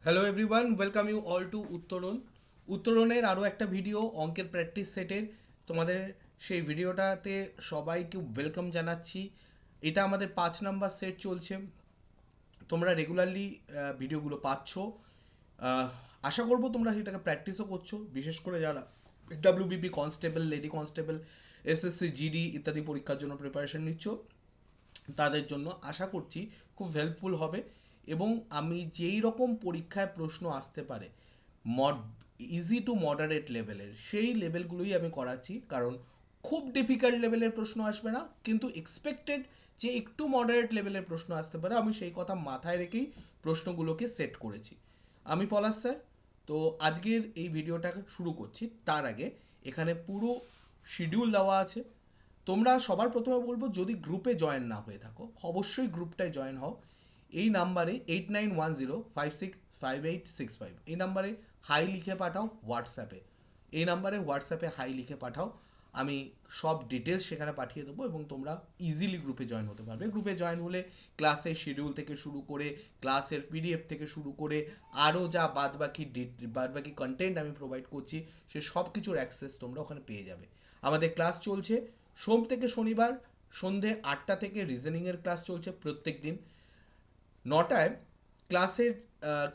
Hello everyone, welcome you all to উত্তরণের আরও একটা ভিডিও অঙ্কের প্র্যাকটিস সেটের। তোমাদের সেই ভিডিওটাতে সবাইকে ওয়েলকাম জানাচ্ছি। এটা আমাদের 5 নাম্বার সেট চলছে। তোমরা রেগুলারলি ভিডিওগুলো পাচ্ছ। আহ, আশা করবো তোমরা সেটাকে প্র্যাকটিসও করছো, বিশেষ করে যারা WBP constable, lady constable, SSC GD ইত্যাদি পরীক্ষার জন্য প্রিপারেশন নিচ্ছ, তাদের জন্য আশা করছি খুব হেল্পফুল হবে। এবং আমি যেই রকম পরীক্ষায় প্রশ্ন আসতে পারে মড ইজি টু মডারেট লেভেলের, সেই লেভেলগুলোই আমি করাচ্ছি। কারণ খুব ডিফিকাল্ট লেভেলের প্রশ্ন আসবে না, কিন্তু এক্সপেক্টেড যে একটু মডারেট লেভেলের প্রশ্ন আসতে পারে, আমি সেই কথা মাথায় রেখেই প্রশ্নগুলোকে সেট করেছি। আমি পলাশ স্যার। তো আজকের এই ভিডিওটা শুরু করছি। তার আগে এখানে পুরো শিডিউল দেওয়া আছে। তোমরা সবার প্রথমে বলবো, যদি গ্রুপে জয়েন না হয়ে থাকো অবশ্যই গ্রুপটায় জয়েন হও। এই নাম্বারে 8910565865, এই নাম্বারে হাই লিখে পাঠাও হোয়াটসঅ্যাপে। এই নাম্বারে হোয়াটসঅ্যাপে হাই লিখে পাঠাও, আমি সব ডিটেলস সেখানে পাঠিয়ে দেবো এবং তোমরা ইজিলি গ্রুপে জয়েন হতে পারবে। গ্রুপে জয়েন হলে ক্লাসের শিডিউল থেকে শুরু করে, ক্লাসের পিডিএফ থেকে শুরু করে, আরও যা বাদবাকি কন্টেন্ট আমি প্রোভাইড করছি, সে সব কিছুর অ্যাক্সেস তোমরা ওখানে পেয়ে যাবে। আমাদের ক্লাস চলছে সোম থেকে শনিবার সন্ধে 8টা থেকে। রিজনিংয়ের ক্লাস চলছে প্রত্যেক দিন 9টায়। ক্লাসের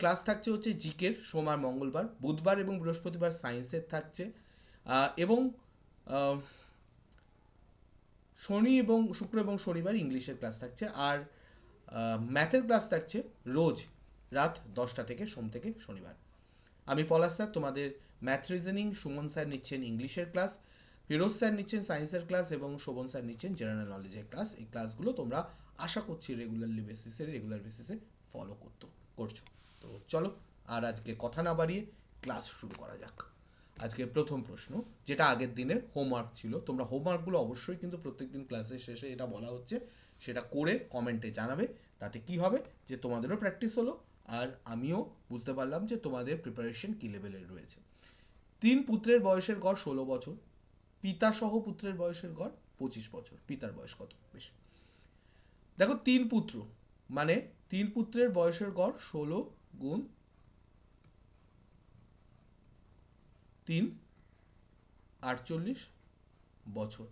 ক্লাস থাকছে হচ্ছে জিকের সোম আর মঙ্গলবার। বুধবার এবং বৃহস্পতিবার সায়েন্সের থাকছে। এবং আহ, শনি এবং শুক্র এবং শনিবার ইংলিশের ক্লাস থাকছে। আর ম্যাথের ক্লাস থাকছে রোজ রাত 10টা থেকে, সোম থেকে শনিবার। আমি পলাশ স্যার, তোমাদের ম্যাথ রিজনিং। সুমন স্যার নিচ্ছেন ইংলিশের ক্লাস, ফিরোজ স্যার নিচ্ছেন সায়েন্সের ক্লাস এবং শোভন স্যার নিচ্ছেন জেনারেল নলেজের ক্লাস। এই ক্লাসগুলো তোমরা আশা করছি রেগুলার বেসিসে ফলো করছো। তো চলো, আর আজকে কথা না বাড়িয়ে ক্লাস শুরু করা যাক। আজকে প্রথম প্রশ্ন, যেটা আগের দিনের হোমওয়ার্ক ছিল, তোমরা হোমওয়ার্কগুলো অবশ্যই কিন্তু প্রত্যেকদিন ক্লাসের শেষে এটা বলা হচ্ছে সেটা করে কমেন্টে জানাবে। তাতে কি হবে যে তোমাদেরও প্র্যাকটিস হলো, আর আমিও বুঝতে পারলাম যে তোমাদের প্রিপারেশন কী লেভেলের রয়েছে। 3 পুত্রের বয়সের গড় 16 বছর, পিতা সহ পুত্রের বয়সের গড় 25 বছর। পিতার বয়স কত বেশি? দেখো, 3 পুত্র মানে 3 পুত্রের বয়সের গড় 16 × 3 48 বছর।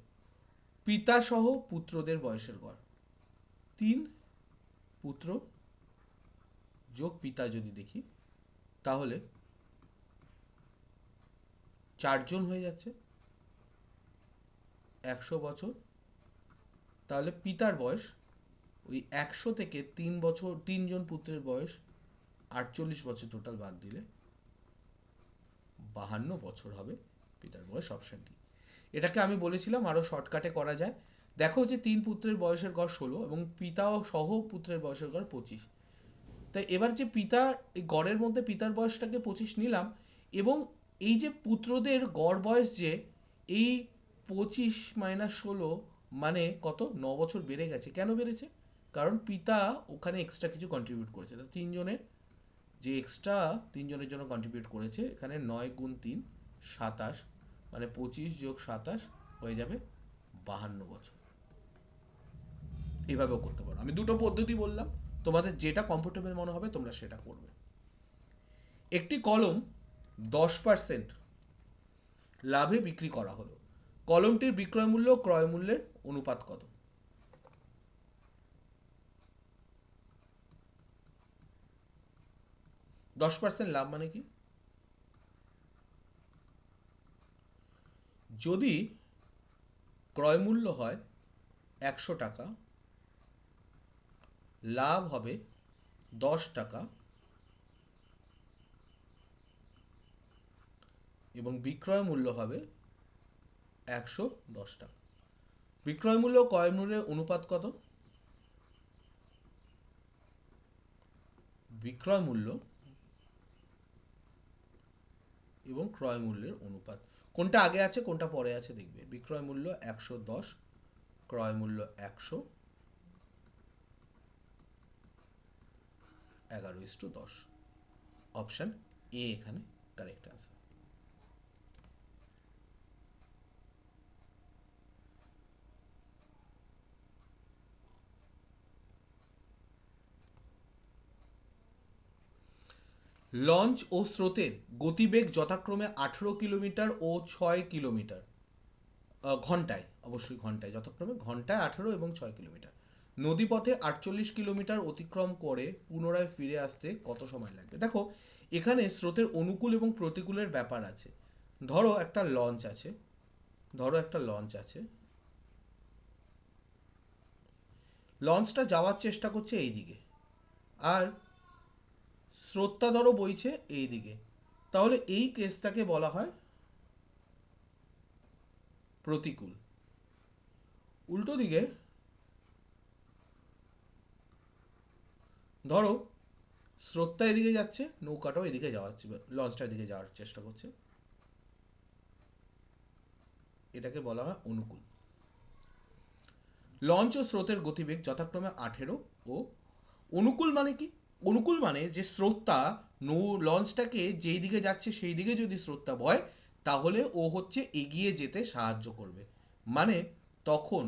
পিতা সহ পুত্রদের বয়সের গড়, 3 পুত্র যোগ পিতা যদি দেখি, তাহলে 4জন হয়ে যাচ্ছে, 100 বছর। তাহলে পিতার বয়স ওই 100 থেকে 3 বছর, 3জন পুত্রের বয়স 48 বছর টোটাল বাদ দিলে 52 বছর হবে পিতার বয়স। Option D. এটাকে আমি বলেছিলাম আরও শর্টকাটে করা যায়। দেখো যে 3 পুত্রের বয়সের গড় 16 এবং পিতা সহ পুত্রের বয়সের গড় 25। তাই এবার যে পিতার এই গড়ের মধ্যে পিতার বয়সটাকে 25 নিলাম, এবং এই যে পুত্রদের গড় বয়স, যে এই 25 - 16 মানে কত, 9 বছর বেড়ে গেছে। কেন বেড়েছে? কারণ পিতা ওখানে এক্সট্রা কিছু কন্ট্রিবিউট করেছে। তো তিনজনের যে এক্সট্রা, তিনজনের জন্য কন্ট্রিবিউট করেছে, এখানে 9 × 3 27, মানে 25 + 27 হয়ে যাবে 52 বছর। এভাবেও করতে পারো। আমি দুটো পদ্ধতি বললাম, তোমাদের যেটা কমফোর্টেবল মনে হবে তোমরা সেটা করবে। একটি কলম 10% লাভে বিক্রি করা হলো, কলমটির বিক্রয় মূল্য ক্রয় মূল্যের অনুপাত কত? 10% লাভ মানে কি? যদি ক্রয় মূল্য হয় 100 টাকা, লাভ হবে 10 টাকা, এবং বিক্রয় মূল্য হবে 110 টাকা। বিক্রয় মূল্য ক্রয় মূল্যের অনুপাত কত? বিক্রয় মূল্য এবং ক্রয় মূল্যের অনুপাত, কোনটা আগে আছে কোনটা পরে আছে দেখবে। বিক্রয় মূল্য 110, ক্রয় মূল্য 100, 11:10। অপশন এ এখানে কারেক্ট আনসার। লঞ্চ ও স্রোতের গতিবেগ যথাক্রমে 18 কিলোমিটার ও 6 কিলোমিটার ঘন্টায়, অবশ্যই ঘন্টায়, যথাক্রমে ঘন্টায় 18 এবং 6 কিলোমিটার। নদীপথে 48 কিলোমিটার অতিক্রম করে পুনরায় ফিরে আসতে কত সময় লাগবে? দেখো এখানে স্রোতের অনুকূল এবং প্রতিকূলের ব্যাপার আছে। ধরো একটা লঞ্চ আছে, লঞ্চটা যাওয়ার চেষ্টা করছে এই দিকে, আর স্রোতটা ধরো বইছে এই দিকে, তাহলে এই কেসটাকে বলা হয় প্রতিকূল। উল্টো দিকে ধরো স্রোতটা এদিকে যাচ্ছে, নৌকাটাও এদিকে লঞ্চটা এদিকে যাওয়ার চেষ্টা করছে, এটাকে বলা হয় অনুকূল। লঞ্চ ও স্রোতের গতিবেগ যথাক্রমে 18 ও অনুকূল মানে কি? অনুকূল মানে যে স্রোতটা লঞ্চটাকে যেই দিকে যাচ্ছে সেই দিকে যদি স্রোতটা বয়, তাহলে ও হচ্ছে এগিয়ে যেতে সাহায্য করবে। মানে তখন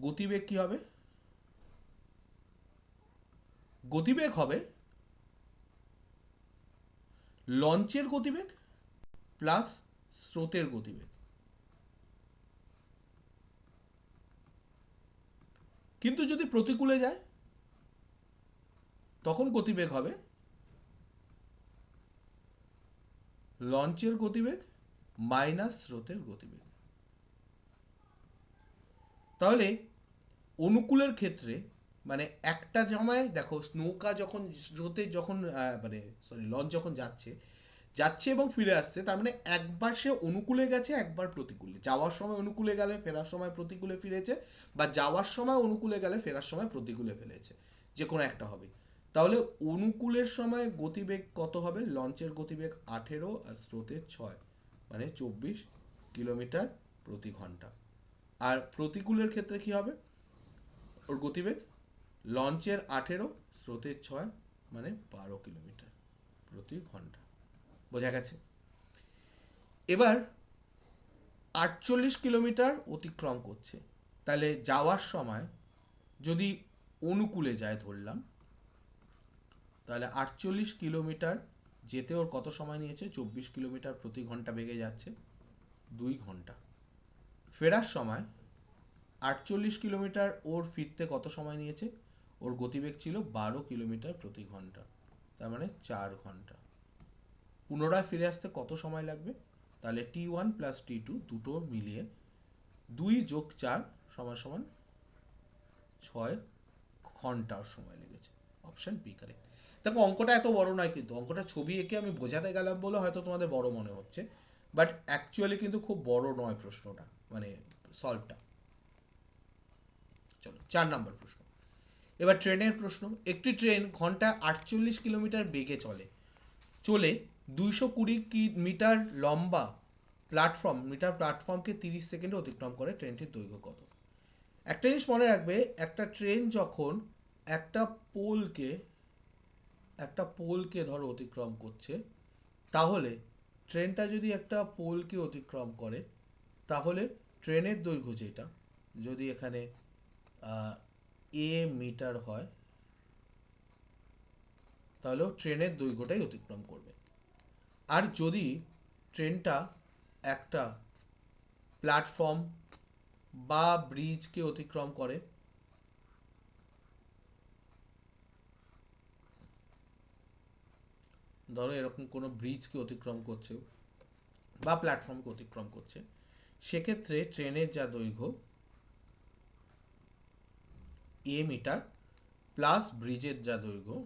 গতিবেগ কি হবে? গতিবেগ হবে লঞ্চের গতিবেগ প্লাস স্রোতের গতিবেগ। কিন্তু যদি প্রতিকূলে যায় তখন গতিবেগ হবে লঞ্চের গতিবেগ মাইনাস স্রোতের গতিবেগ। তাহলে অনুকূলের ক্ষেত্রে মানে একটা সময় দেখো নৌকা যখন স্রোতে যখন মানে সরি লঞ্চ যখন যাচ্ছে যাচ্ছে এবং ফিরে আসছে, তার মানে একবার সে অনুকূলে গেছে, একবার প্রতিকূলে। যাওয়ার সময় অনুকূলে গেলে ফেরার সময় প্রতিকূলে ফিরেছে, বা যাওয়ার সময় অনুকূলে গেলে ফেরার সময় প্রতিকূলে ফেলেছে, যে কোনো একটা হবে। তাহলে অনুকূলের সময় গতিবেগ কত হবে? লঞ্চের গতিবেগ 18 আর স্রোতের 6, মানে 24 কিলোমিটার প্রতি ঘন্টা। আর প্রতিকূলের ক্ষেত্রে কি হবে? ওর গতিবেগ লঞ্চের 18, স্রোতের 6, মানে 12 কিলোমিটার প্রতি ঘন্টা। বোঝা গেছে? এবার 48 কিলোমিটার অতিক্রম করছে, তাহলে যাওয়ার সময় যদি অনুকূলে যায় ধরলাম, তাহলে 48 কিলোমিটার যেতে ওর কত সময় নিয়েছে? 24 কিলোমিটার প্রতি ঘন্টা বেগে যাচ্ছে, 2 ঘন্টা। ফেরার সময় 48 কিলোমিটার ওর ফিরতে কত সময় নিয়েছে? ওর গতিবেগ ছিল 12 কিলোমিটার প্রতি ঘন্টা, তার মানে 4 ঘন্টা। পুনরায় ফিরে আসতে কত সময় লাগবে? তাহলে T1 প্লাস T2 দুটো মিলিয়ে 2 যোগ 4 সমান সমান 6 ঘন্টার সময় লেগেছে। Option B correct. দেখো অঙ্কটা এত বড় নয়, কিন্তু অঙ্কটা ছবি এঁকে আমি বোঝাতে গেলাম বলে হয়তো তোমাদের বড় মনে হচ্ছে, বাট অ্যাকচুয়ালি কিন্তু খুব বড় নয় প্রশ্নটা, মানে সলভটা। চলো 4 নম্বর প্রশ্ন। এবার ট্রেনের প্রশ্ন। একটি ট্রেন ঘন্টায় 48 কিলোমিটার বেগে চলে 220 মিটার লম্বা প্ল্যাটফর্মকে 30 সেকেন্ডে অতিক্রম করে। ট্রেনটির দৈর্ঘ্য কত? একটা জিনিস মনে রাখবে, একটা ট্রেন যখন একটা পোলকে ধরো অতিক্রম করছে, তাহলে ট্রেনটা যদি একটা পোলকে অতিক্রম করে, তাহলে ট্রেনের দৈর্ঘ্য যেটা, যদি এখানে এ মিটার হয়, তাহলেও ট্রেনের দৈর্ঘ্যটাই অতিক্রম করবে। আর যদি ট্রেনটা একটা প্ল্যাটফর্ম বা ব্রিজকে অতিক্রম করে, ধরো এরকম কোনো ব্রিজকে অতিক্রম করছে বা প্ল্যাটফর্মকে অতিক্রম করছে, সেক্ষেত্রে ট্রেনের যা দৈর্ঘ্য এ মিটার প্লাস ব্রিজের যা দৈর্ঘ্য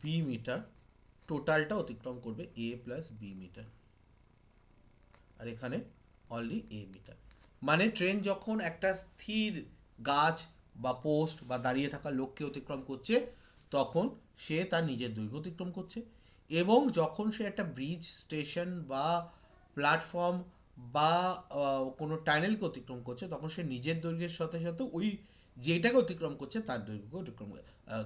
বি মিটার, টোটালটা অতিক্রম করবে এ প্লাস বি মিটার, আর এখানে অনলি এ মিটার। মানে ট্রেন যখন একটা স্থির গাছ বা পোস্ট বা দাঁড়িয়ে থাকা লোককে অতিক্রম করছে, তখন সে তার নিজের দৈর্ঘ্য অতিক্রম করছে, এবং যখন সে একটা ব্রিজ, স্টেশন বা প্ল্যাটফর্ম বা কোনো টানেলকে অতিক্রম করছে, তখন সে নিজের দৈর্ঘ্যের সাথে সাথে ওই যেটাকে অতিক্রম করছে তার দৈর্ঘ্যকে অতিক্রম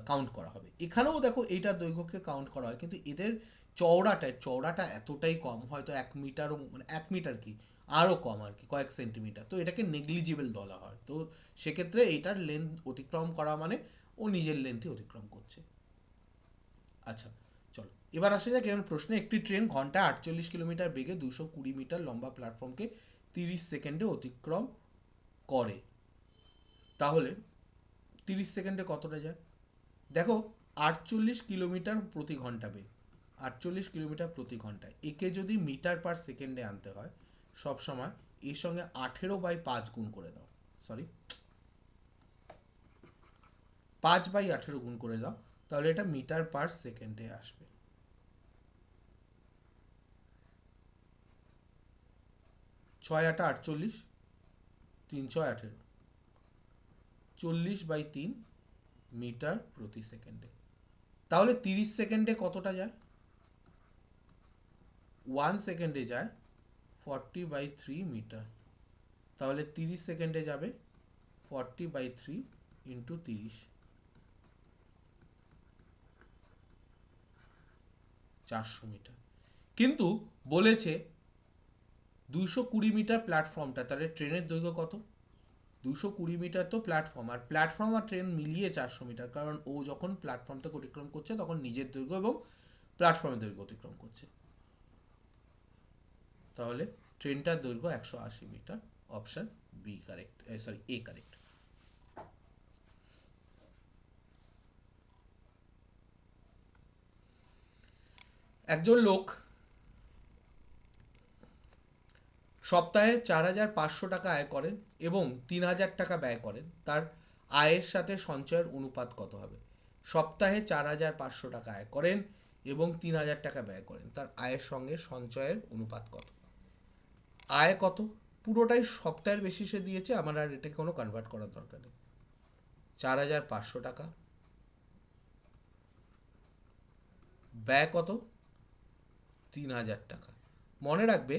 কাউন্ট করা হবে। এখানেও দেখো এইটার দৈর্ঘ্যকে কাউন্ট করা হয়, কিন্তু এদের চওড়াটা এতটাই কম, হয়তো 1 মিটারও, মানে 1 মিটার কি আরও কম আর কি, কয়েক সেন্টিমিটার, তো এটাকে নেগলিজিবল বলা হয়। তো সেক্ষেত্রে এইটার লেন্থ অতিক্রম করা মানে ও নিজের লেন্থই অতিক্রম করছে। আচ্ছা চলো এবার আসা যাক এমন প্রশ্নে, একটি ট্রেন ঘন্টায় 48 কিলোমিটার বেগে 220 মিটার লম্বা প্ল্যাটফর্মকে 30 সেকেন্ডে অতিক্রম করে, তাহলে 30 সেকেন্ডে কতটা যায়? দেখো 48 কিলোমিটার প্রতি ঘন্টা বেগ, 48 কিলোমিটার প্রতি ঘন্টায়, একে যদি মিটার পার সেকেন্ডে আনতে হয় সব সময় এর সঙ্গে 18/5 গুণ করে দাও, সরি 5/18 গুণ করে দাও, তাহলে এটা মিটার পার সেকেন্ডে আসবে। 6×8 = 48, 3×6 = 18, 40/3 মিটার প্রতি সেকেন্ডে। তাহলে 30 সেকেন্ডে কতটা যায়? 1 সেকেন্ডে যায় 40/3 মিটার, তাহলে 30 সেকেন্ডে যাবে 40/3 ইন্টু 30, 400 মিটার। কিন্তু বলেছে 220 মিটার প্ল্যাটফর্মটা, তাহলে ট্রেনের দৈর্ঘ্য কত? 220 মিটার তো প্ল্যাটফর্ম, আর প্ল্যাটফর্ম আর ট্রেন মিলিয়ে 400 মিটার, কারণ ও যখন প্ল্যাটফর্ম থেকে অতিক্রম করছে তখন নিজের দৈর্ঘ্য এবং প্ল্যাটফর্মের দৈর্ঘ্য অতিক্রম করছে, তাহলে ট্রেনটার দৈর্ঘ্য 180 metre. Option B correct, sorry A correct. একজন লোক সপ্তাহে 4,500 টাকা আয় করেন এবং 3,000 টাকা ব্যয় করেন, তার আয়ের সাথে সঞ্চয়ের অনুপাত কত হবে? সপ্তাহে 4,500 টাকা আয় করেন এবং 3,000 টাকা ব্যয় করেন, তার আয়ের সঙ্গে সঞ্চয়ের অনুপাত কত? আয় কত? পুরোটাই সপ্তাহের বেসিসে দিয়েছে, আমার আর এটাকে কোনো কনভার্ট করার দরকার নেই। 4,500 টাকা, ব্যয় কত? 3,000 টাকা। মনে রাখবে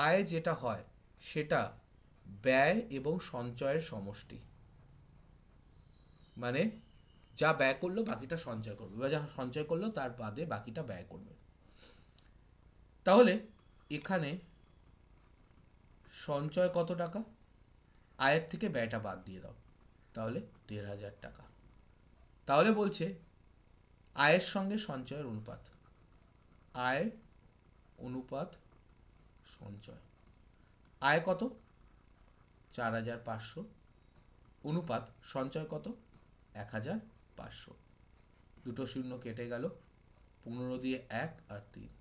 আয় যেটা হয় সেটা ব্যয় এবং সঞ্চয়ের সমষ্টি, মানে যা ব্যয় করলো বাকিটা সঞ্চয় করবে, বা যা সঞ্চয় করলো তার বাদে বাকিটা ব্যয় করবে। তাহলে এখানে সঞ্চয় কত টাকা? আয়ের থেকে ব্যয়টা বাদ দিয়ে দাও, তাহলে 1,500 টাকা। তাহলে বলছে আয়ের সঙ্গে সঞ্চয়ের অনুপাত, আয় অনুপাত সঞ্চয়। আয় কত? 4,500, অনুপাত সঞ্চয় কত? 1,500। দুটো শূন্য কেটে গেল, 15 দিয়ে 1 আর 3,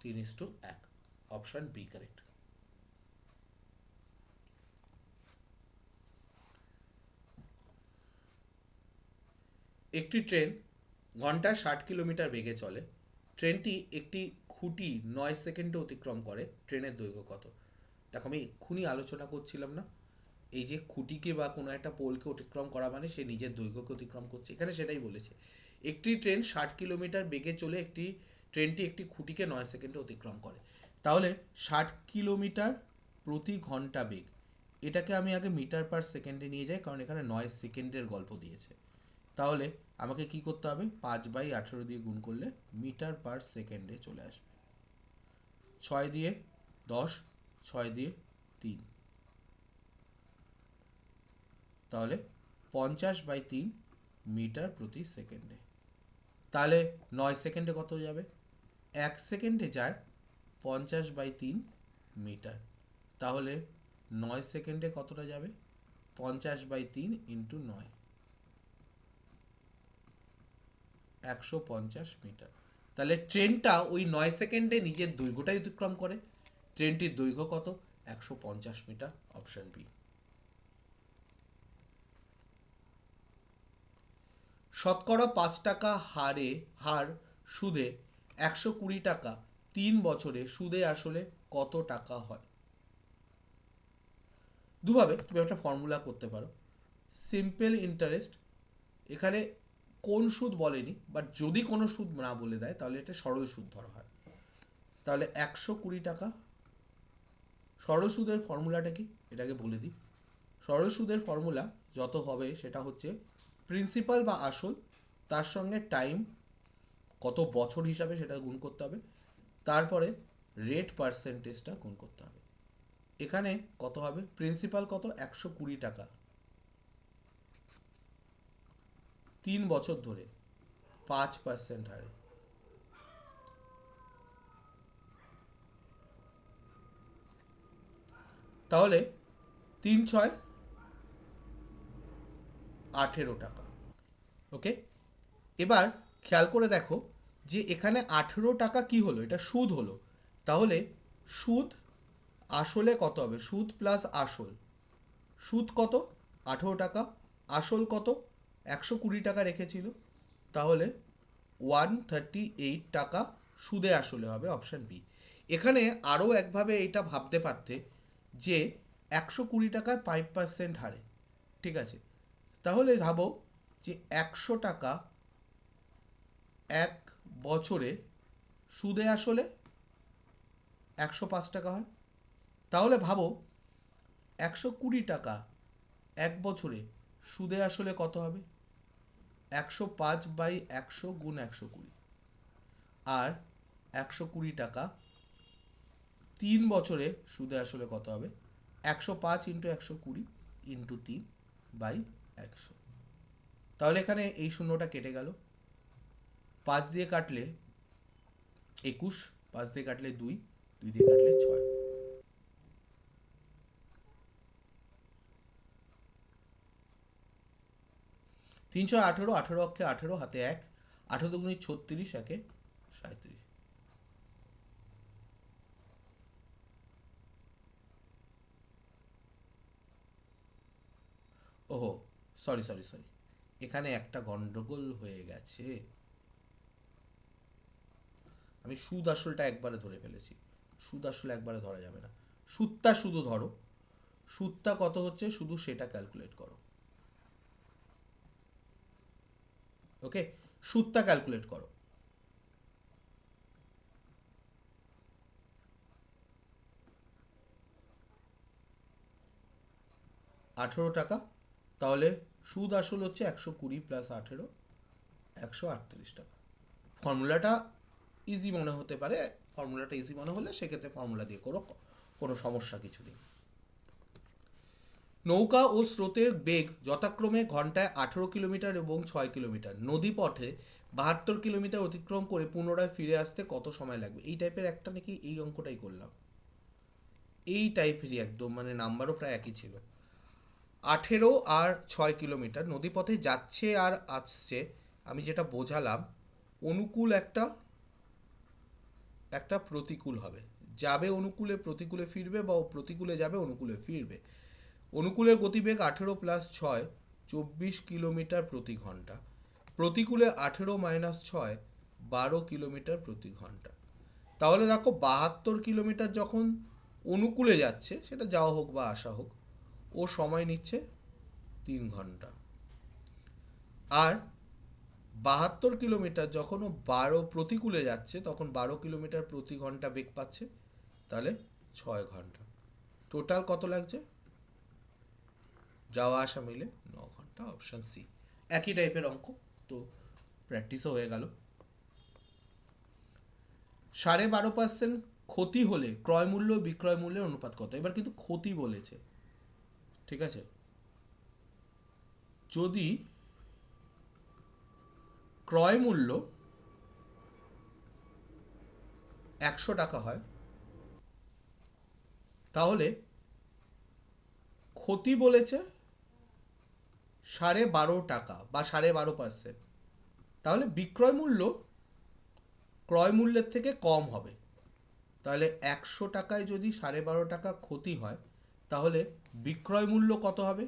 3:1। Option B correct. একটি ট্রেন ঘন্টায় 60 কিলোমিটার বেগে চলে, ট্রেনটি একটি খুঁটি 9 সেকেন্ডে অতিক্রম করে, ট্রেনের দৈর্ঘ্য কত? দেখো আমি এক্ষুনি আলোচনা করছিলাম না, এই যে খুঁটিকে বা কোনো একটা পোলকে অতিক্রম করা মানে সে নিজের দৈর্ঘ্যকে অতিক্রম করছে, এখানে সেটাই বলেছে। একটি ট্রেন 60 কিলোমিটার বেগে চলে ট্রেনটি একটি খুঁটিকে 9 সেকেন্ডে অতিক্রম করে, তাহলে 60 কিলোমিটার প্রতি ঘন্টা বেগ, এটাকে আমি আগে মিটার পার সেকেন্ডে নিয়ে যাই, কারণ এখানে 9 সেকেন্ডের গল্প দিয়েছে। তাহলে আমাকে কি করতে হবে? 5/18 দিয়ে গুণ করলে মিটার পার সেকেন্ডে চলে আসবে। 6 দিয়ে 10, 6 দিয়ে 3, তাহলে 50/3 মিটার প্রতি সেকেন্ডে। তাহলে 9 সেকেন্ডে কত যাবে? 1 সেকেন্ডে যায় 50/3 মিটার, তাহলে 9 সেকেন্ডে কতটা যাবে? 50/3 ইন্টু 9, 150 মিটার। তাহলে ট্রেনটা ওই 9 সেকেন্ডে নিজের দৈর্ঘ্যটাই অতিক্রম করে, ট্রেনটির দৈর্ঘ্য কত? 150 মিটার। Option B. শতকরা 5 টাকা হার সুদে 120 টাকা 3 বছরে সুদে আসলে কত টাকা হয়? দুভাবে তুমি একটা ফর্মুলা করতে পারো। সিম্পল ইন্টারেস্ট, এখানে কোন সুদ বলেনি, বাট যদি কোনো সুদ না বলে দেয় তাহলে এটা সরল সুদ ধরা হয়। তাহলে 120 টাকা, সরল সুদের ফর্মুলাটা কি এটাকে বলে দিই। সরল সুদের ফর্মুলা যত হবে সেটা হচ্ছে প্রিন্সিপাল বা আসল, তার সঙ্গে টাইম কত বছর হিসাবে সেটা গুণ করতে হবে, তারপরে রেট পার্সেন্টেজটা গুণ করতে হবে। এখানে কত হবে? প্রিন্সিপাল কত? 120 টাকা, 3 বছর ধরে 5% হারে। তাহলে 3 × 6 18 টাকা। ওকে, এবার খেয়াল করে দেখো যে এখানে 18 টাকা কি হলো, এটা সুদ হলো। তাহলে সুদ আসলে কত হবে, সুদ প্লাস আসল, সুদ কত 18 টাকা, আসল কত 120 টাকা রেখেছিল, তাহলে 138 টাকা সুদে আসলে হবে, অপশান বি। এখানে আরও একভাবে এটা ভাবতে পারতে যে 120 টাকায় 5% হারে, ঠিক আছে, তাহলে ভাবো যে 100 টাকা এক বছরে সুদে আসলে 105 টাকা হয়। তাহলে ভাবো 120 টাকা এক বছরে সুদে আসলে কত হবে, 105/100 গুণ 120, আর 120 টাকা 3 বছরে সুদে আসলে কত হবে, 105 × 120 × 3/100। তাহলে এখানে এই শূন্যটা কেটে গেল, 5 দিয়ে কাটলে 21, 5 দিয়ে কাটলে 2, 2 দিয়ে কাটলে 6। তিনশো 18, 18 অক্ষে 18, হাতে 1, 18 দুগুণে 36, একে 37। ওহো, সরি সরি সরি, এখানে একটা গন্ডগোল হয়ে গেছে, আমি সুদ আসলটা একবারে ধরে ফেলেছি। সুদ আসলে একবারে ধরা যাবে না, সুদটা শুধু ধরো, সুদটা কত হচ্ছে শুধু সেটা ক্যালকুলেট করো। ওকে, সুদটা ক্যালকুলেট করো। টাকা, তাহলে সুদ আসল হচ্ছে 120 প্লাস 18, 138 টাকা। ফর্মুলাটা ইজি মনে হতে পারে, ফর্মুলাটা ইজি মনে হলে সেক্ষেত্রে ফর্মুলা দিয়ে করো, কোনো সমস্যা কিছু নেই। নৌকা ও স্রোতের বেগ যথাক্রমে ঘন্টায় 18 কিলোমিটার এবং 6 কিলোমিটার, নদীপথে 72 কিলোমিটার অতিক্রম করে পুনরায় ফিরে আসতে কত সময় লাগবে। এই টাইপের একটা নাকি এই অঙ্কটাই করলাম, এই টাইপেরই একদম, মানে নাম্বারও প্রায় একই ছিল। 18 আর 6 কিলোমিটার নদীপথে যাচ্ছে আর আসছে, আমি যেটা বোঝালাম অনুকূল একটা একটা প্রতিকূল হবে, যাবে অনুকূলে প্রতিকূলে ফিরবে, বা প্রতিকূলে যাবে অনুকূলে ফিরবে। অনুকূলের গতিবেগ 18 প্লাস 6 24 কিলোমিটার প্রতি ঘন্টা, প্রতিকূলে 18 মাইনাস 6 12 কিলোমিটার প্রতি ঘন্টা। তাহলে দেখো 72 কিলোমিটার যখন অনুকূলে যাচ্ছে, সেটা যাওয়া হোক বা আসা হোক, ও সময় নিচ্ছে 3 ঘন্টা, আর 72 কিলোমিটার যখন ও প্রতিকূলে যাচ্ছে তখন 12 কিলোমিটার প্রতি ঘন্টা বেগ পাচ্ছে, তাহলে 6 ঘন্টা। টোটাল কত লাগছে, যাওয়া আসা মিলে 9 ঘন্টা, অপশন সি। একই টাইপের অঙ্ক, তো প্র্যাকটিসও হয়ে গেল। 12.5% ক্ষতি হলে ক্রয় মূল্য বিক্রয় মূল্যের অনুপাত কত। এবার কিন্তু ক্ষতি বলেছে, ঠিক আছে, যদি ক্রয় মূল্য 100 টাকা হয়, তাহলে ক্ষতি বলেছে 12.5 টাকা বা 12.5%, তাহলে বিক্রয় মূল্য ক্রয় মূল্যের থেকে কম হবে। তাহলে 100 টাকায় যদি 12.5 টাকা ক্ষতি হয়, তাহলে বিক্রয় মূল্য কত হবে,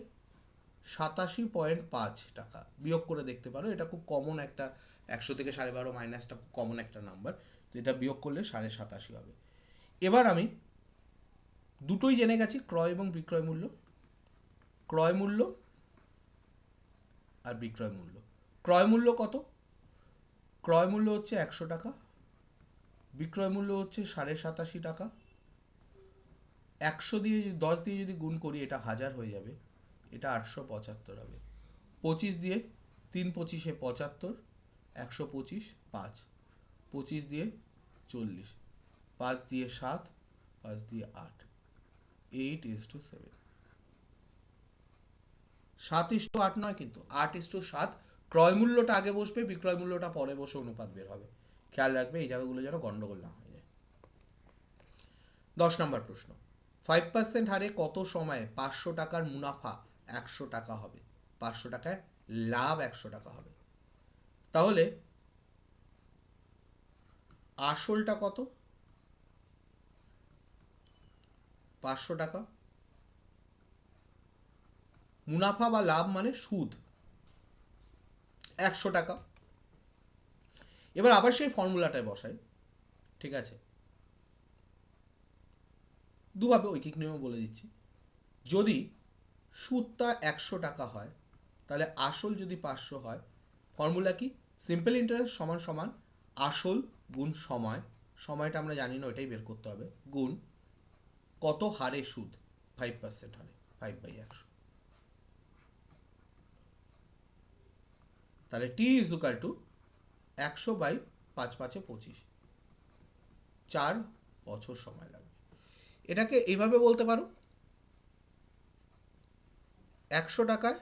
87.5 টাকা। বিয়োগ করে দেখতে পারো, এটা খুব কমন একটা, 100 থেকে 12.5 মাইনাসটা কমন একটা নাম্বার, তো এটা বিয়োগ করলে 87.5 হবে। এবার আমি দুটোই জেনে গেছি, ক্রয় এবং বিক্রয় মূল্য, ক্রয় মূল্য আর বিক্রয় মূল্য। ক্রয় মূল্য কত, ক্রয় মূল্য হচ্ছে 100 টাকা, বিক্রয় মূল্য হচ্ছে 87.5 টাকা। 100 দিয়ে 10 দিয়ে যদি গুণ করি, এটা 1000 হয়ে যাবে, এটা 875 হবে। 25 দিয়ে 3 25 75, 125, 5 25 দিয়ে 40, 5 দিয়ে 7, 5 দিয়ে 8, 8:7, 7:8 নয় কিন্তু 8:7, ক্রয় মূল্যটা আগে বসবে, বিক্রয় মূল্যটা পরে বসে অনুপাত বের হবে। খেয়াল রাখবে এই জায়গাগুলো যেন গন্ডগোল না হয়ে যায়। 10 নম্বর প্রশ্ন, 5% হারে কত সময়ে 500 টাকার মুনাফা 100 টাকা হবে? 500 টাকায় লাভ 100 টাকা হবে। তাহলে আসলটা কত? 500 টাকা। মুনাফা বা লাভ মানে সুদ 100 টাকা। এবার আবার সেই ফর্মুলাটায় বসাই, ঠিক আছে? দুভাবে ঐকিক নিয়ম বলে দিচ্ছি। যদি সুদটা 100 টাকা হয়, তাহলে আসল যদি 500 হয়, ফর্মুলা কি? সিম্পল ইন্টারেস্ট সমান সমান আসল গুণ সময়, সময়টা আমরা জানি না, ওইটাই বের করতে হবে, গুণ কত হারে সুদ, 5% হারে, 5/100। তাহলে টি ইজ ইকুয়াল টু 100/5×5=25, 4 বছর সময় লাগবে। এটাকে এইভাবে বলতে পারো, 100 টাকায়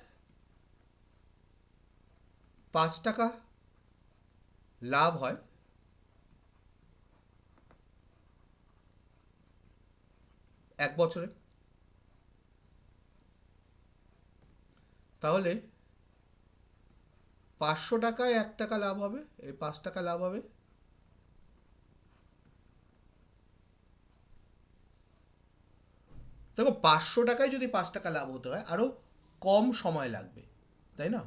5 টাকা লাভ হয়, 1 বছরে। তাহলে 500 টাকায় 1 টাকা লাভ হবে, এই 5 টাকা লাভ হবে। দেখো 500 টাকায় যদি 5 টাকা লাভ হতে হয়, আরো কম সময় লাগবে, তাই না?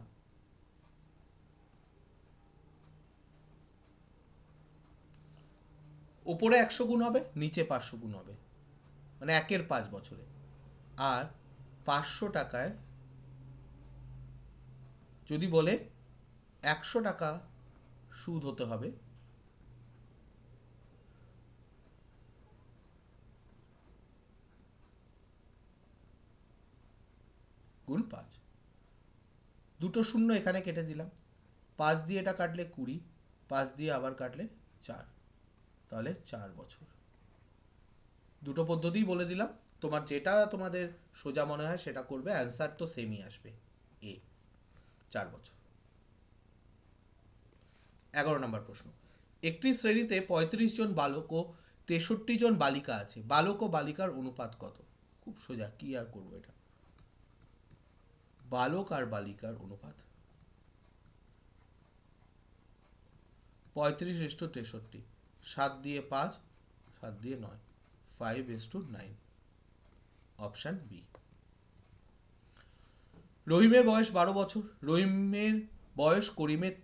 উপরে 100 গুণ হবে, নিচে 500 গুণ হবে, মানে 1/5 বছরে। আর 500 টাকায় যদি বলে 100 টাকা সুদ হতে হবে, গুণ 5, দুটো শূন্য এখানে কেটে দিলাম, 5 দিয়ে এটা কাটলে 20, 5 দিয়ে আবার কাটলে 4, তাহলে 4 বছর। দুটো পদ্ধতিই বলে দিলাম, তোমার যেটা তোমাদের সোজা মনে হয় সেটা করবে, অ্যান্সার তো সেমই আসবে, এ 4 বছর। 11 নম্বর প্রশ্ন, একটি শ্রেণীতে 35 জন বালক ও 63 জন বালিকা আছে, বালক ও বালিকার অনুপাত কত? খুব সোজা, কি আর করবো এটা, বালক আর বালিকার অনুপাত 35:63, 7 দিয়ে 5, 7 দিয়ে 9, 5:9, অপশান বি। রহিমের বয়স 12 বছর, রহিমের বয়স করিমের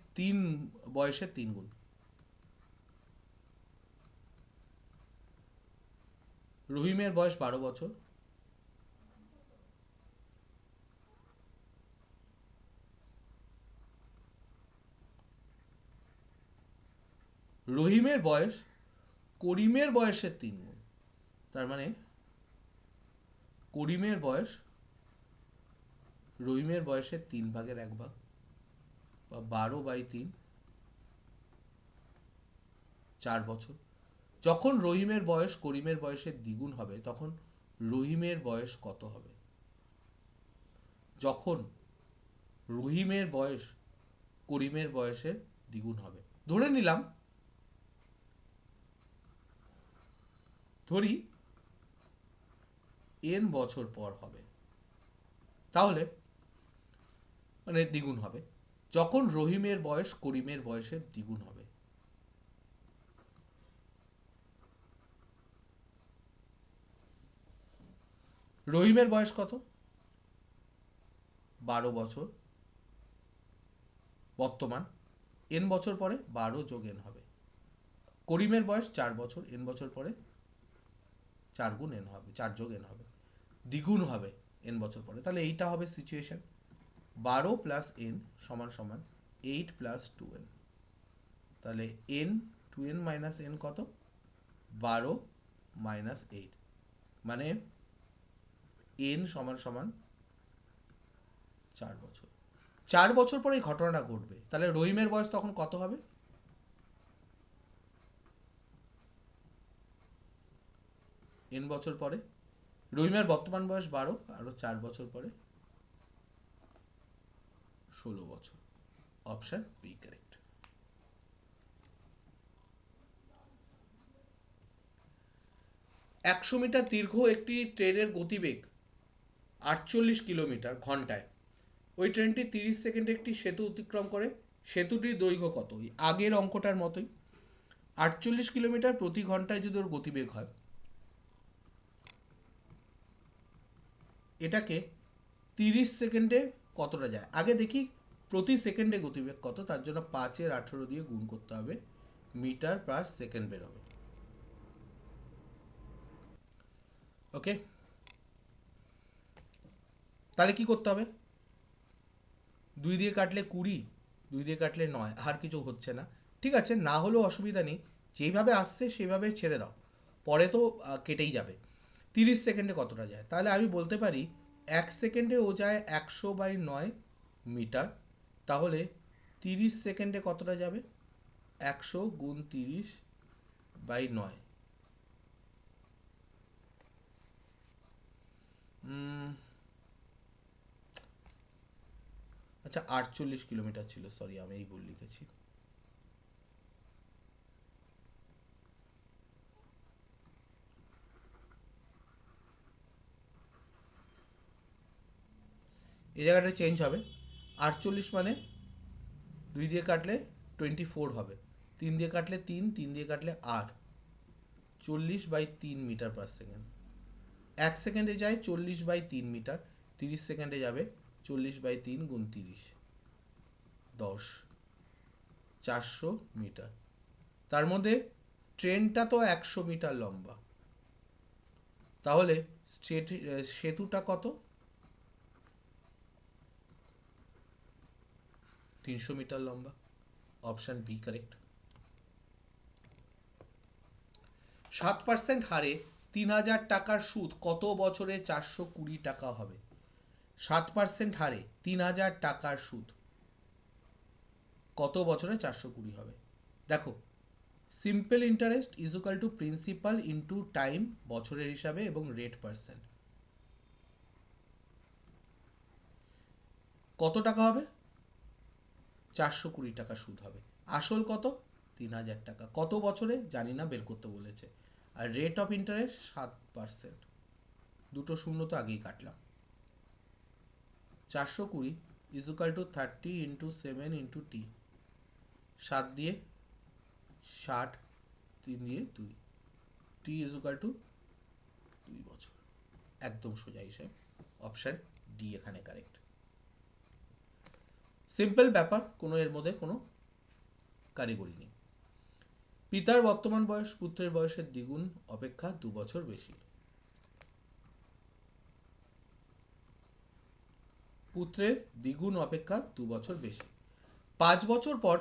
বয়সের 3 গুণ। রহিমের বয়স 12 বছর, রহিমের বয়স করিমের বয়সের 3 গুণ, তার মানে করিমের বয়স রহিমের বয়সের 3/1 বা 12/3, 4 বছর। যখন রহিমের বয়স করিমের বয়সের দ্বিগুণ হবে, তখন রহিমের বয়স কত হবে? যখন রহিমের বয়স করিমের বয়সের দ্বিগুণ হবে, ধরে নিলাম, ধরি n বছর পর হবে, তাহলে মানে দ্বিগুণ হবে, যখন রহিমের বয়স করিমের বয়সের দ্বিগুণ হবে। রহিমের বয়স কত? 12 বছর বর্তমান, n বছর পরে 12 যোগ n হবে। করিমের বয়স 4 বছর, n বছর পরে 4 গুণ n হবে, 4 যোগ n হবে, দ্বিগুণ হবে n বছর পরে। তাহলে এইটা হবে সিচুয়েশন, 12 প্লাস n সমান সমান 8 প্লাস 2n। তাহলে n 2n মাইনাস n কত? 12 মাইনাস 8, মানে n সমান সমান 4 বছর। 4 বছর পরে এই ঘটনাটা ঘটবে, তাহলে রহিমের বয়স তখন কত হবে? n বছর পরে, রহিমের বর্তমান বয়স 12, আরো 4 বছর পরে 16 বছর। Option B correct. 100 মিটার দীর্ঘ একটি ট্রেনের গতিবেগ 48 কিলোমিটার ঘন্টায়। ওই ট্রেনটি 30 সেকেন্ডে একটি সেতু অতিক্রম করে। সেতুটির দৈর্ঘ্য কত? ওই আগের অঙ্কটার মতোই, 48 কিলোমিটার প্রতি ঘন্টায় যদি ওর গতিবেগ হয়, এটাকে 30 সেকেন্ডে কতটা যায় আগে দেখি। প্রতি সেকেন্ডে গতিবেগ কত, তার জন্য 5/18 দিয়ে গুণ করতে হবে, মিটার পার সেকেন্ড বেরোবে। ওকে, তাহলে কি করতে হবে? 2 দিয়ে কাটলে 20, 2 দিয়ে কাটলে 9, আর কিছু হচ্ছে না। ঠিক আছে, না হলেও অসুবিধা নেই, যেইভাবে আসছে সেইভাবে ছেড়ে দাও, পরে তো কেটেই যাবে। 30 সেকেন্ডে কতটা যায়? তাহলে আমি বলতে পারি 1 সেকেন্ডে ও যায় 100/9 মিটার। তাহলে 30 সেকেন্ডে কতটা যাবে? 100 গুণ 30/9, আচ্ছা 48 কিলোমিটার ছিল, সরি আমি এই ভুল লিখেছি। এই জায়গাটা চেঞ্জ হবে। 48 মানে 2 দিয়ে কাটলে 24 হবে, 3 দিয়ে কাটলে 3, 3 দিয়ে কাটলে 8, 40/3 মিটার পার সেকেন্ড। 1 সেকেন্ডে যায় 40/3 মিটার, 30 সেকেন্ডে যাবে 40/3 গুণ 30, 10, 400 মিটার। তার মধ্যে ট্রেনটা তো 100 মিটার লম্বা, তাহলে সেতুটা কত? 300 মিটার লম্বা। Option B correct. 7% হারে 3000 টাকার সুদ কত বছরে 420 টাকা হবে? 7% হারে 3000 টাকার সুদ কত বছরে 420 হবে? দেখো, simple interest is equal two principal into time বছরের হিসাবে এবং রেট পার্সেন্ট। কত টাকা হবে? 420 টাকা সুদ হবে। আসল কত? 3000 টাকা। কত বছরে জানি না, বের করতে বলেছে। আর রেট অফ ইন্টারেস্ট 7%। দুটো শূন্য তো আগেই কাটলাম। 420 is equal to 30 into 7 into t, 7 দিয়ে 60, 3 দিয়ে 2, টি ইজ ইকুয়াল টু 2 বছর। একদম সোজা হিসাব, অপশন ডি এখানে কারেক্ট। সিম্পল ব্যাপার, কোনো এর মধ্যে কোনো কারিগরি নেই। পিতার বর্তমান বয়স পুত্রের বয়সের দ্বিগুণ অপেক্ষা 2 বছর বেশি। পুত্রের দ্বিগুণ অপেক্ষা 2 বছর বেশি। 5 বছর পর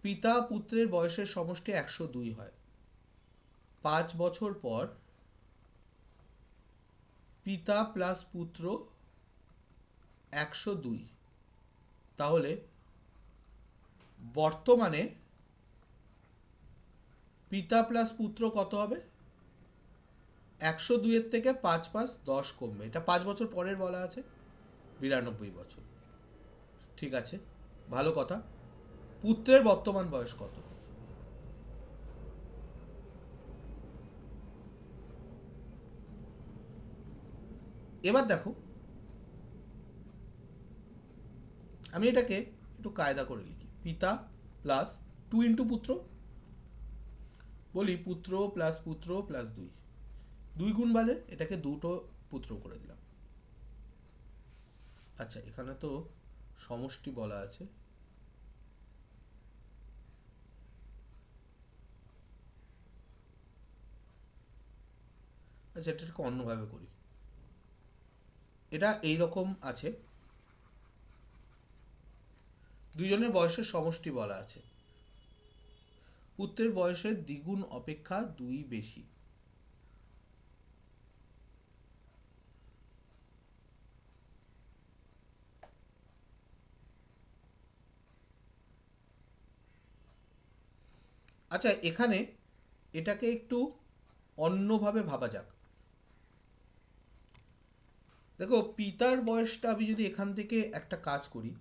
পিতা পুত্রের বয়সের সমষ্টি 102 হয়। 5 বছর পর পিতা প্লাস পুত্র 102, তাহলে বর্তমানে পিতা প্লাস পুত্র কত হবে? 102 এর থেকে 5×5=10 কমবে, এটা 5 বছর পরের বলা আছে, 92 বছর। ঠিক আছে, ভালো কথা। পুত্রের বর্তমান বয়স কত? এবার দেখো, আমি এটাকে একটু কায়দা করে লিখি। পিতা প্লাস 2 ইন্টু পুত্র, বলি পুত্র প্লাস পুত্র প্লাস 2, 2 গুণ বাজে, এটাকে দুটো পুত্র করে দিলাম। আচ্ছা, এখানে তো সমষ্টি বলা আছে, আচ্ছা এটাকে অন্যভাবে করি। এটা এইরকম আছে, দুইজনের বয়সের সমষ্টি বলা আছে, পুত্রের বয়সের দ্বিগুণ অপেক্ষা 2 বেশি। আচ্ছা, এখানে এটাকে একটু অন্যভাবে ভাবা যাক। দেখো পিতার বয়সটা আমি যদি এখান থেকে একটা কাজ করি,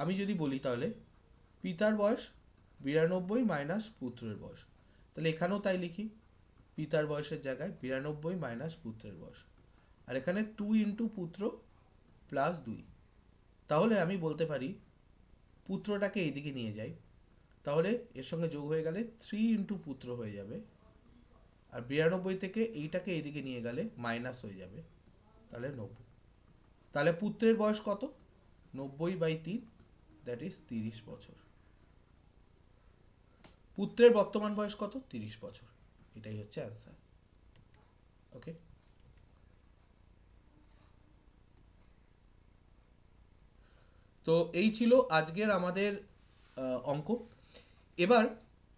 আমি যদি বলি তাহলে পিতার বয়স 92 মাইনাস পুত্রের বয়স, তাহলে এখানেও তাই লিখি, পিতার বয়সের জায়গায় 92 মাইনাস পুত্রের বয়স, আর এখানে 2 ইন্টু পুত্র প্লাস 2। তাহলে আমি বলতে পারি পুত্রটাকে এইদিকে নিয়ে যাই, তাহলে এর সঙ্গে যোগ হয়ে গেলে 3 ইন্টু পুত্র হয়ে যাবে, আর 92 থেকে এইটাকে এইদিকে নিয়ে গেলে মাইনাস হয়ে যাবে, তাহলে 90। তাহলে পুত্রের বয়স কত? 90/3, দ্যাট ইজ 30 বছর। পুত্রের বর্তমান বয়স কত? 30 বছর। এটাই হচ্ছে অ্যান্সার। ওকে, তো এই ছিল আজকের আমাদের অঙ্ক। এবার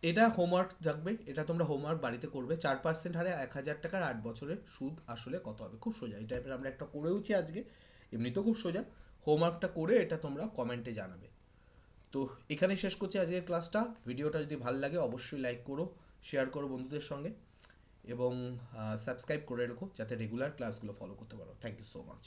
এটা হোমওয়ার্ক থাকবে, এটা তোমরা হোমওয়ার্ক বাড়িতে করবে। 4% হারে 1000 টাকার 8 বছরের সুদ আসলে কত হবে? খুব সোজা, এই টাইপের আমরা একটা করেওছি আজকে, এমনিতেও খুব সোজা। হোমওয়ার্কটা করে এটা তোমরা কমেন্টে জানাবে। তো এখানেই শেষ করছি আজকের ক্লাসটা। ভিডিওটা যদি ভালো লাগে অবশ্যই লাইক করো, শেয়ার করো বন্ধুদের সঙ্গে, এবং সাবস্ক্রাইব করে রেখো যাতে রেগুলার ক্লাসগুলো ফলো করতে পারো। Thank you so much.